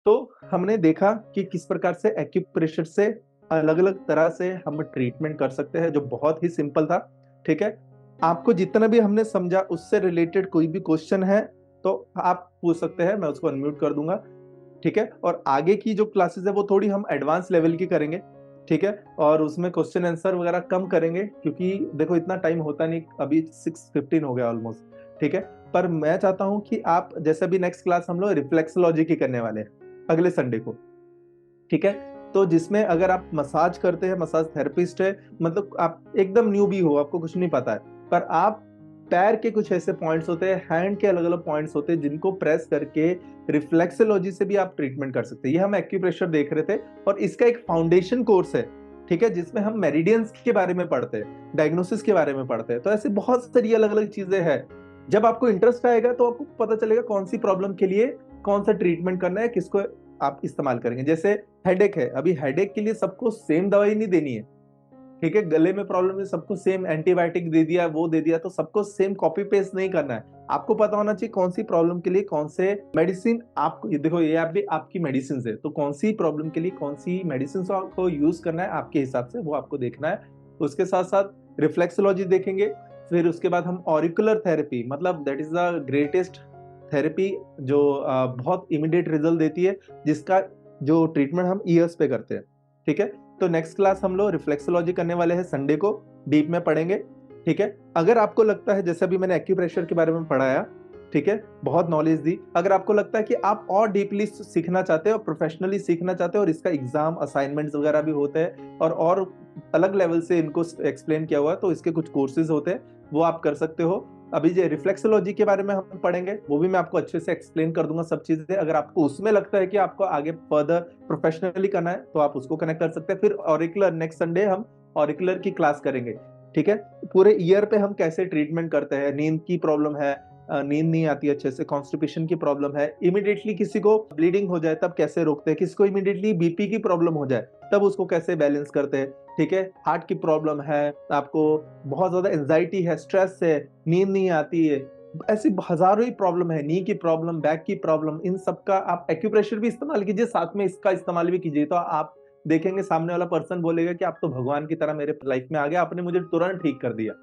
तो हमने देखा कि किस प्रकार से एक्यूप्रेशर से अलग-अलग तरह से हम ट्रीटमेंट कर सकते हैं, जो बहुत ही सिंपल था, ठीक है? आपको जितना भी हमने समझा उससे रिलेटेड कोई भी क्वेश्चन है, तो आप पूछ सकते हैं, मैं उसको अनम्यूट कर दूँगा, ठीक है? और आगे की जो क्लासेस है वो थोड़ी हम एडवांस लेवल की करेंगे, ठीक है? और उसमें क्वेश्चन आंसर वगैरह कम करेंगे क्योंकि देखो इतना टाइम होता नहीं, अभी 6:15 हो गया ऑलमोस्ट, ठीक है? पर मैं चाहता हूँ कि आप जैसे अभी नेक्स्ट क्लास हम लोग रिफ्लेक्सोलॉजी की करने वाले हैं, अगले संडे को, ठीक है? तो जिसमें अगर आप मसाज करते हैं, मसाज थेरेपिस्ट है, मतलब आप एकदम न्यूबी हो, आपको कुछ नहीं पता है, पर आप पैर के कुछ ऐसे पॉइंट्स होते हैं, हैंड के अलग-अलग पॉइंट्स होते हैं, जिनको प्रेस करके रिफ्लेक्सोलॉजी से भी आप ट्रीटमेंट कर सकते हैं। ये हम एक्यूप्रेशर देख रहे थे और इसका एक फाउंडेशन कोर्स है, ठीक है? जिसमें हम मेरिडियंस के बारे में पढ़ते हैं, डायग्नोसिस के बारे में पढ़ते हैं। तो ऐसे बहुत सारी अलग-अलग चीजें हैं। जब आपको इंटरेस्ट आएगा तो आपको पता चलेगा कौन सी प्रॉब्लम के लिए कौन सा ट्रीटमेंट करना है, किसको आप इस्तेमाल करेंगे। जैसे हेडेक है, अभी हेडेक के लिए सबको सेम दवाई नहीं देनी है, ठीक है? गले में प्रॉब्लम है, सबको सेम एंटीबायोटिक दे दिया, वो दे दिया, तो सबको सेम कॉपी पेस्ट नहीं करना है। आपको पता होना चाहिए कौन सी प्रॉब्लम के लिए कौन से मेडिसिन आपको, ये देखो ये आप भी आपकी मेडिसिन है, तो कौन सी प्रॉब्लम के लिए कौन सी मेडिसिन आपको यूज करना है आपके हिसाब से, वो आपको देखना है। उसके साथ साथ रिफ्लेक्सोलॉजी देखेंगे, फिर उसके बाद हम ऑरिकुलर थेरेपी, मतलब that is the greatest therapy, जो बहुत इमीडिएट रिजल्ट देती है, जिसका जो ट्रीटमेंट हम ईयर्स पे करते हैं, ठीक है? तो नेक्स्ट क्लास हम लोग रिफ्लेक्सोलॉजी करने वाले हैं, संडे को डीप में पढ़ेंगे, ठीक है? अगर आपको लगता है, जैसे अभी मैंने एक्यूप्रेशर के बारे में पढ़ाया, ठीक है? बहुत नॉलेज दी। अगर आपको लगता है कि आप और डीपली सीखना चाहते हो और प्रोफेशनली सीखना चाहते हो और इसका एग्जाम असाइनमेंट्स वगैरह भी होते हैं और अलग लेवल से इनको एक्सप्लेन किया हुआ है, तो इसके कुछ कोर्सेज होते हैं, वो आप कर सकते हो। अभी जो रिफ्लेक्सोलॉजी के बारे में हम पढ़ेंगे, वो भी मैं आपको अच्छे से एक्सप्लेन कर दूंगा सब चीजें। अगर आपको उसमें लगता है कि आपको आगे फर्दर प्रोफेशनली करना है, तो आप उसको कनेक्ट कर सकते हैं। फिर ऑरिकुलर, नेक्स्ट संडे हम ऑरिकुलर की क्लास करेंगे, ठीक है? पूरे ईयर पे हम कैसे ट्रीटमेंट करते हैं, नींद की प्रॉब्लम है, नींद नहीं आती अच्छे से, कॉन्स्टिपेशन की प्रॉब्लम है, इमीडिएटली किसी को ब्लीडिंग हो जाए तब कैसे रोकते हैं, किसी को इमीडिएटली बीपी की प्रॉब्लम हो जाए तब उसको कैसे बैलेंस करते हैं, ठीक है? हार्ट की प्रॉब्लम है, आपको बहुत ज्यादा एंजाइटी है, स्ट्रेस है, नींद नहीं आती है, ऐसी हजारों ही प्रॉब्लम है, नी की प्रॉब्लम, बैक की प्रॉब्लम, इन सब का आप एक्यूप्रेशर भी इस्तेमाल कीजिए, साथ में इसका इस्तेमाल भी कीजिए, तो आप देखेंगे सामने वाला पर्सन बोलेगा कि आप तो भगवान की तरह मेरे लाइफ में आ गया, आपने मुझे तुरंत ठीक कर दिया,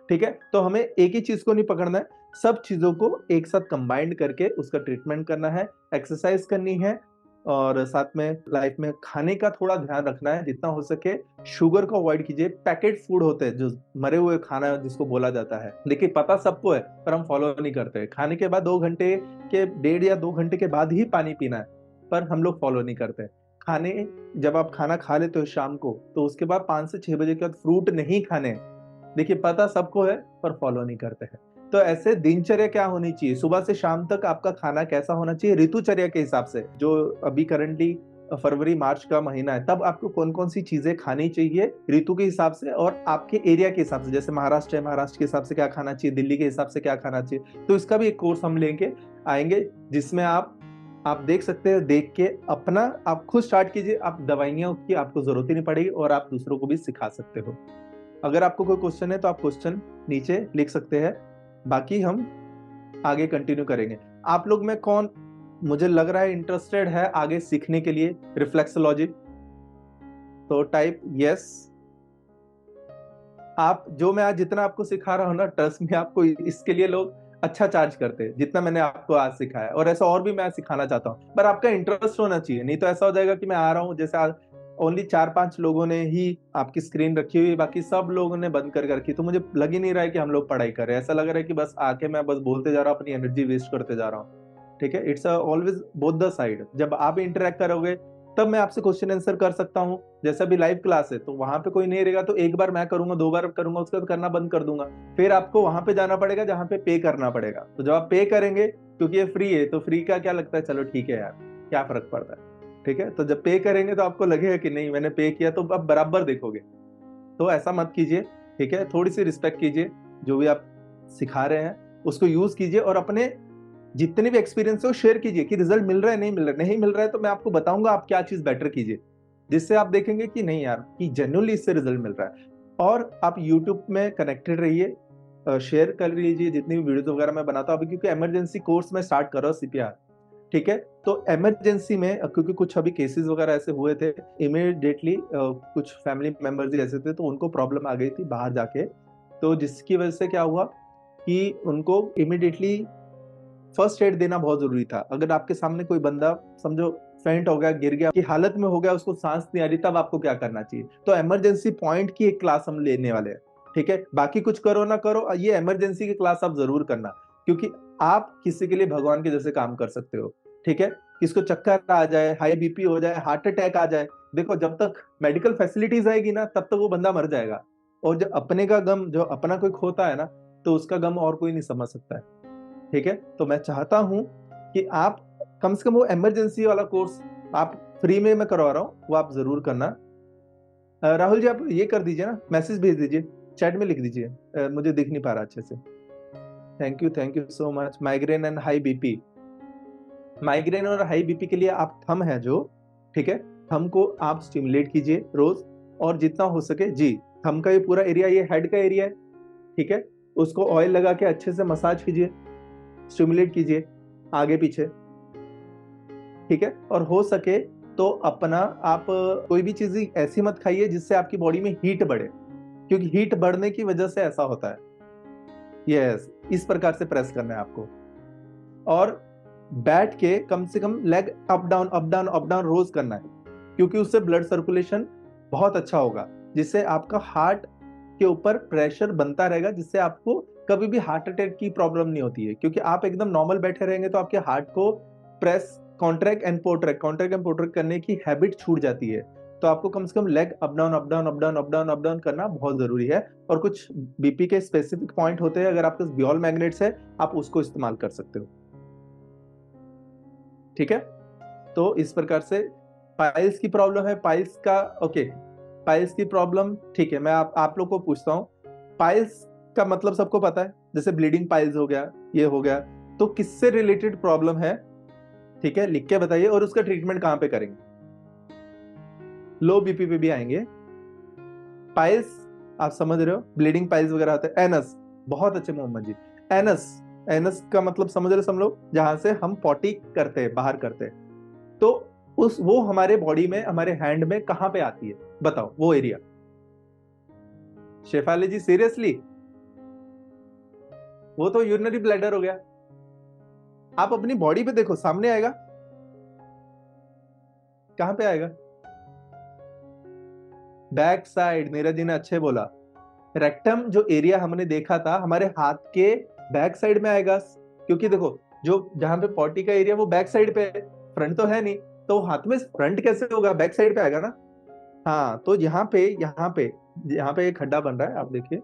ठीक है? तो हमें एक ही चीज को नहीं पकड़ना है, सब चीजों को एक साथ कंबाइंड करके उसका ट्रीटमेंट करना है, एक्सरसाइज करनी है, और साथ में लाइफ में खाने का थोड़ा ध्यान रखना है, जितना हो सके शुगर को अवॉइड कीजिए। पैकेट फूड होते हैं, जो मरे हुए खाना जिसको बोला जाता है, देखिए पता सबको है पर हम फॉलो नहीं करते। खाने के बाद 2 घंटे के, 1.5 या 2 घंटे के बाद ही पानी पीना है, पर हम लोग फॉलो नहीं करते। खाने, जब आप खाना खा लेते हो शाम को, तो उसके बाद 5 से 6 बजे के बाद फ्रूट नहीं खाने हैं। देखिए पता सबको है पर फॉलो नहीं करते हैं। तो ऐसे दिनचर्या क्या होनी चाहिए, सुबह से शाम तक आपका खाना कैसा होना चाहिए ऋतुचर्या के हिसाब से, जो अभी करंटली फरवरी मार्च का महीना है, तब आपको कौन कौन सी चीजें खानी चाहिए ऋतु के हिसाब से और आपके एरिया के हिसाब से। जैसे महाराष्ट्र है, महाराष्ट्र के हिसाब से क्या खाना चाहिए, दिल्ली के हिसाब से क्या खाना चाहिए, तो इसका भी एक कोर्स हम लेके आएंगे, जिसमें आप देख सकते हैं, देख के अपना आप खुद स्टार्ट कीजिए, आप दवाइयां की आपको जरूरत ही नहीं पड़ेगी और आप दूसरों को भी सिखा सकते हो। अगर आपको कोई क्वेश्चन है तो आप क्वेश्चन नीचे लिख सकते हैं, बाकी हम आगे कंटिन्यू करेंगे। आप लोग में कौन, मुझे लग रहा है, इंटरेस्टेड है आगे सीखने के लिए रिफ्लेक्सोलॉजी, तो टाइप यस। आप जो मैं आज जितना आपको सिखा रहा हूँ ना, ट्रस्ट में आपको इसके लिए लोग अच्छा चार्ज करते हैं, जितना मैंने आपको आज सिखाया, और ऐसा और भी मैं सिखाना चाहता हूँ, पर आपका इंटरेस्ट होना चाहिए। नहीं तो ऐसा हो जाएगा कि मैं आ रहा हूँ, जैसे आज ओनली 4-5 लोगों ने ही आपकी स्क्रीन रखी हुई है, बाकी सब लोगों ने बंद कर रखी, तो मुझे लग ही नहीं रहा है कि हम लोग पढ़ाई कर रहे हैं। ऐसा लग रहा है कि बस आके मैं बस बोलते जा रहा हूँ, अपनी एनर्जी वेस्ट करते जा रहा हूँ, ठीक है? It's always both the side. जब आप इंटरेक्ट करोगे तब मैं आपसे क्वेश्चन आंसर कर सकता हूँ। जैसे अभी लाइव क्लास है, तो वहां पे कोई नहीं रहेगा, तो एक बार मैं करूंगा, 2 बार करूंगा, उसके बाद करना बंद कर दूंगा। फिर आपको वहां पे जाना पड़ेगा जहां पे पे करना पड़ेगा। तो जब आप पे करेंगे, क्योंकि ये फ्री है, तो फ्री का क्या लगता है, चलो ठीक है यार, क्या फर्क पड़ता है, ठीक है? तो जब पे करेंगे तो आपको लगेगा कि नहीं मैंने पे किया, तो आप बराबर देखोगे। तो ऐसा मत कीजिए, ठीक है? थोड़ी सी रिस्पेक्ट कीजिए, जो भी आप सिखा रहे हैं उसको यूज कीजिए, और अपने जितने भी एक्सपीरियंस है वो शेयर कीजिए कि रिजल्ट मिल रहा है, नहीं मिल रहा है। नहीं मिल रहा है तो मैं आपको बताऊंगा आप क्या चीज बेटर कीजिए, जिससे आप देखेंगे कि नहीं यार, कि जेन्युइनली इससे रिजल्ट मिल रहा है। और आप यूट्यूब में कनेक्टेड रहिए, शेयर कर लीजिए जितनी भी वीडियोस वगैरह मैं बनाता हूँ अभी, क्योंकि इमरजेंसी कोर्स में स्टार्ट कर रहा हूँ, सीपीआर, ठीक है? तो इमरजेंसी में क्योंकि कुछ अभी केसेस वगैरह ऐसे हुए थे, इमीडिएटली कुछ फैमिली मेंबर्स ही ऐसे थे तो उनको प्रॉब्लम आ गई थी बाहर जाके, तो जिसकी वजह से क्या हुआ कि उनको इमीडिएटली फर्स्ट एड देना बहुत जरूरी था। अगर आपके सामने कोई बंदा समझो फेंट हो गया, गिर गया, की हालत में हो गया, उसको सांस नहीं आ रही, तब आपको क्या करना चाहिए? तो इमरजेंसी पॉइंट की एक क्लास हम लेने वाले हैं, ठीक है? बाकी कुछ करो ना करो, ये इमरजेंसी की क्लास आप जरूर करना, क्योंकि आप किसी के लिए भगवान के जैसे काम कर सकते हो, ठीक है? किसको चक्कर आ जाए, हाई बीपी हो जाए, हार्ट अटैक आ जाए, देखो जब तक मेडिकल फैसिलिटीज आएगी ना तब तक वो बंदा मर जाएगा। और जब अपने का गम, जो अपना कोई खोता है ना, तो उसका गम और कोई नहीं समझ सकता है, ठीक है? तो मैं चाहता हूं कि आप कम से कम वो इमरजेंसी वाला कोर्स आप फ्री में मैं करवा रहा हूं, वो आप जरूर करना। राहुल जी, आप ये कर दीजिए ना, मैसेज भेज दीजिए, चैट में लिख दीजिए, मुझे दिख नहीं पा रहा अच्छे से। Thank you so much. Migraine and high BP, migraine और हाई बीपी के लिए आप थंब है जो, ठीक है, थंब को आप स्टिमुलेट कीजिए रोज, और जितना हो सके जी, थंब का ये पूरा एरिया, ये हेड का एरिया है, ठीक है, उसको ऑयल लगा के अच्छे से मसाज कीजिए, स्टिमुलेट कीजिए आगे पीछे, ठीक है? और हो सके तो अपना आप कोई भी चीज ऐसी मत खाइए जिससे आपकी बॉडी में हीट बढ़े, क्योंकि हीट बढ़ने की वजह से ऐसा होता है। यस, इस प्रकार से प्रेस करना है आपको, और बैठ के कम से कम leg up down up down up down रोज करना है, क्योंकि उससे ब्लड सर्कुलेशन बहुत अच्छा होगा, जिससे आपका हार्ट के ऊपर प्रेशर बनता रहेगा, जिससे आपको कभी भी हार्ट अटैक की प्रॉब्लम नहीं होती है। क्योंकि आप एकदम नॉर्मल बैठे रहेंगे तो आपके हार्ट को प्रेस, कॉन्ट्रैक्ट एंड प्रोट्रैक्ट करने की हैबिट छूट जाती है। तो आपको कम से कम leg up down up down up down up down up down करना बहुत जरूरी है। और कुछ बीपी के स्पेसिफिक पॉइंट होते हैं, अगर आपके पास बियोल मैग्नेट्स है आप उसको इस्तेमाल कर सकते हो, ठीक है? तो इस प्रकार से पाइल्स की प्रॉब्लम है, पाइल्स का ओके, पाइल्स की प्रॉब्लम, ठीक है, मैं आप लोग को पूछता हूँ, पाइल्स का मतलब सबको पता है, जैसे ब्लीडिंग पाइल्स हो गया, ये हो गया, तो किससे रिलेटेड प्रॉब्लम है, ठीक है, लिख के बताइए, और उसका ट्रीटमेंट कहां पे करेंगे? लो बीपी पे भी आएंगे। पाइल्स आप समझ रहे हो, ब्लीडिंग पाइल्स वगैरह होते हैं। एनस, बहुत अच्छे मोहम्मद जी, एनस, एनस का मतलब समझ रहे हो सब लोग, जहां से हम पॉटी करते हैं, बाहर करते हैं, तो उस वो हमारे बॉडी में, हमारे हैंड में कहां पे आती है, बताओ वो एरिया? शेफाली जी सीरियसली, वो तो यूरिनरी ब्लैडर हो गया। आप अपनी बॉडी पे देखो, सामने आएगा, कहां पे आएगा? बैक साइड, नीरज जी ने अच्छे बोला। रेक्टम जो एरिया हमने देखा था हमारे हाथ के बैक साइड में आएगा, क्योंकि देखो जो जहां पे पॉटी का एरिया वो बैक साइड पे है, फ्रंट तो है नहीं, तो हाथ में फ्रंट कैसे होगा, बैक साइड पे आएगा ना। हाँ, तो यहाँ पे एक खड्डा बन रहा है, आप देखिए,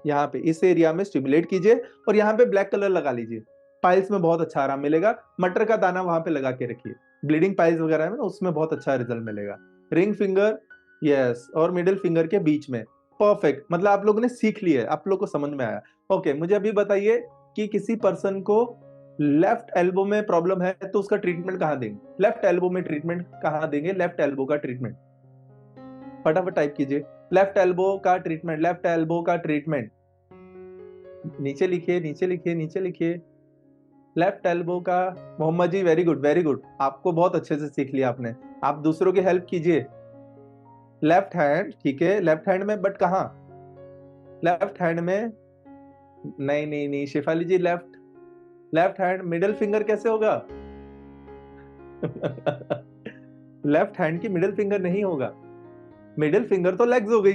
यहाँ पे इस एरिया में स्टिमुलेट कीजिए, और यहाँ पे ब्लैक कलर लगा लीजिए, पाइल्स में बहुत अच्छा आराम मिलेगा। मटर का दाना वहां पे लगा के रखिए, ब्लीडिंग पाइल्स वगैरह में ना उसमें बहुत अच्छा रिजल्ट मिलेगा। रिंग फिंगर, यस, और मिडिल फिंगर के बीच में, परफेक्ट, मतलब आप लोगों ने सीख लिया है, आप लोग को समझ में आया। ओके, मुझे अभी बताइए कि किसी पर्सन को लेफ्ट एल्बो में प्रॉब्लम है तो उसका ट्रीटमेंट कहाँ देंगे? लेफ्ट एल्बो में ट्रीटमेंट कहाँ देंगे? लेफ्ट एल्बो का ट्रीटमेंट फटाफट टाइप कीजिए, लेफ्ट एल्बो का ट्रीटमेंट, लेफ्ट एल्बो का ट्रीटमेंट, नीचे लिखिए, नीचे लिखिए, नीचे लिखिए, लेफ्ट एल्बो का। मोहम्मद जी वेरी गुड, वेरी गुड, आपको बहुत अच्छे से सीख लिया आपने, आप दूसरों की हेल्प कीजिए। लेफ्ट हैंड, ठीक है, लेफ्ट हैंड में, बट कहाँ? लेफ्ट हैंड में, नहीं नहीं नहीं Shefali ji, left, left hand middle finger कैसे होगा? लेफ्ट हैंड की मिडिल फिंगर नहीं होगा, मिडिल फिंगर तो लेग्स हो गई।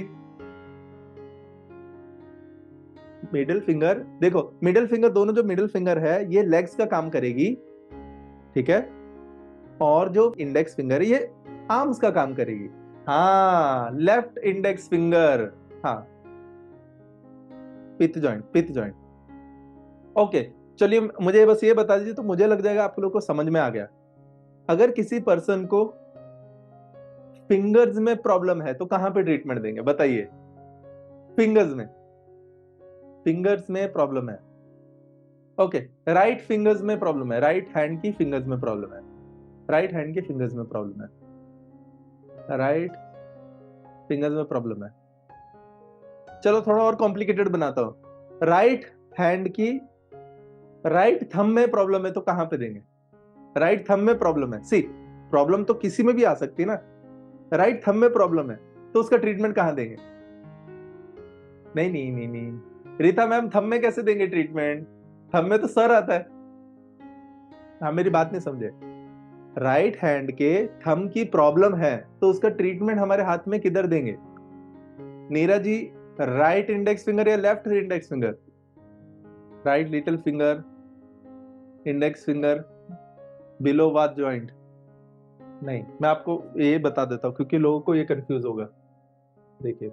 मिडिल फिंगर देखो, मिडिल फिंगर, दोनों जो मिडिल फिंगर है ये लेग्स का काम करेगी, ठीक है, और जो इंडेक्स फिंगर है ये आर्म्स का काम करेगी। हाँ, लेफ्ट इंडेक्स फिंगर, हाँ, पिथ जॉइंट, पिथ जॉइंट। ओके, चलिए मुझे बस ये बता दीजिए, तो मुझे लग जाएगा आप लोग को समझ में आ गया। अगर किसी पर्सन को फिंगर्स में प्रॉब्लम है तो कहां पे ट्रीटमेंट देंगे बताइए? फिंगर्स में, फिंगर्स में प्रॉब्लम है, ओके, राइट फिंगर्स में प्रॉब्लम है, राइट हैंड की फिंगर्स में प्रॉब्लम है, राइट हैंड की फिंगर्स में प्रॉब्लम है, राइट फिंगर्स में प्रॉब्लम है। चलो थोड़ा और कॉम्प्लिकेटेड बनाता हूं, राइट हैंड की, राइट थंब में प्रॉब्लम है तो कहां पे देंगे? राइट थंब में प्रॉब्लम है, सी प्रॉब्लम तो किसी में भी आ सकती है ना, राइट थंब में प्रॉब्लम है तो उसका ट्रीटमेंट कहां देंगे? नहीं नहीं नहीं नहीं रीता मैम, थंब में कैसे देंगे ट्रीटमेंट? थंब में तो सर आता है। हाँ मेरी बात नहीं समझे, राइट हैंड के थंब की प्रॉब्लम है तो उसका ट्रीटमेंट हमारे हाथ में किधर देंगे? Neeraj ji, right index finger या left index finger? Right little finger, index finger, below वाथ जॉइंट? नहीं, मैं आपको ये बता देता हूँ क्योंकि लोगों को ये कंफ्यूज होगा। देखिए